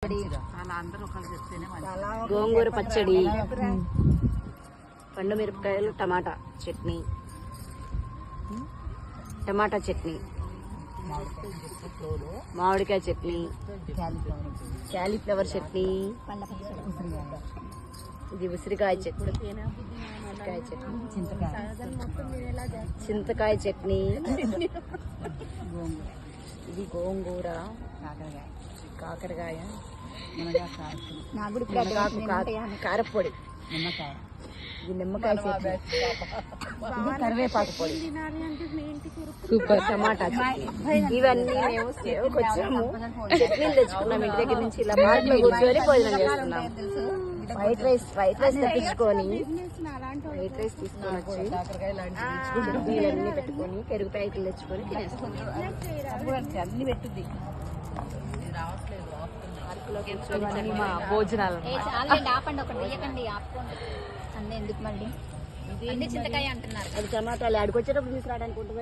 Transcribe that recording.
పచ్చడి, గోంగూర పచ్చడి, పండు మిరపకాయలు టమాటా చట్నీ, టమాటా చట్నీ, మామిడికాయ చట్నీ, క్యాలీఫ్లవర్ చట్నీ, ఇది ఉసిరికాయ చట్నీ, చింతకాయ చట్నీ, ఇది గోంగూర, కాకరకాయ, కారపొడి, ఇది నిమ్మకాయ చట్నీ, ఇది కరివేపాకు పొడి, సూపర్ టమాటా చట్నీ. ఇవన్నీ మేము సేవకు వచ్చాము, చట్నీలు తెచ్చుకున్నాం ఇంటి దగ్గర నుంచి. ఇలా మార్కెట్లో కూర్చొని భోజనం చేస్తున్నాం. వైట్ రైస్ తెప్పించుకొని తీసుకొని వచ్చి చట్నీలన్నీ పెట్టుకొని పెరుగు ప్యాకెట్లు తెచ్చుకొని తినేస్తున్నాం. అన్ని పెట్టుద్ది మా భోజనాలు. ఆపండి, ఒకటి వేయకండి, ఆపుకోండి. అన్నీ ఎందుకు మళ్ళీ చింతకాయ అంటున్నారు. అది టమాటాలు ఆడికొచ్చేటప్పుడు తీసుకురావడానికి ఉంటుంది.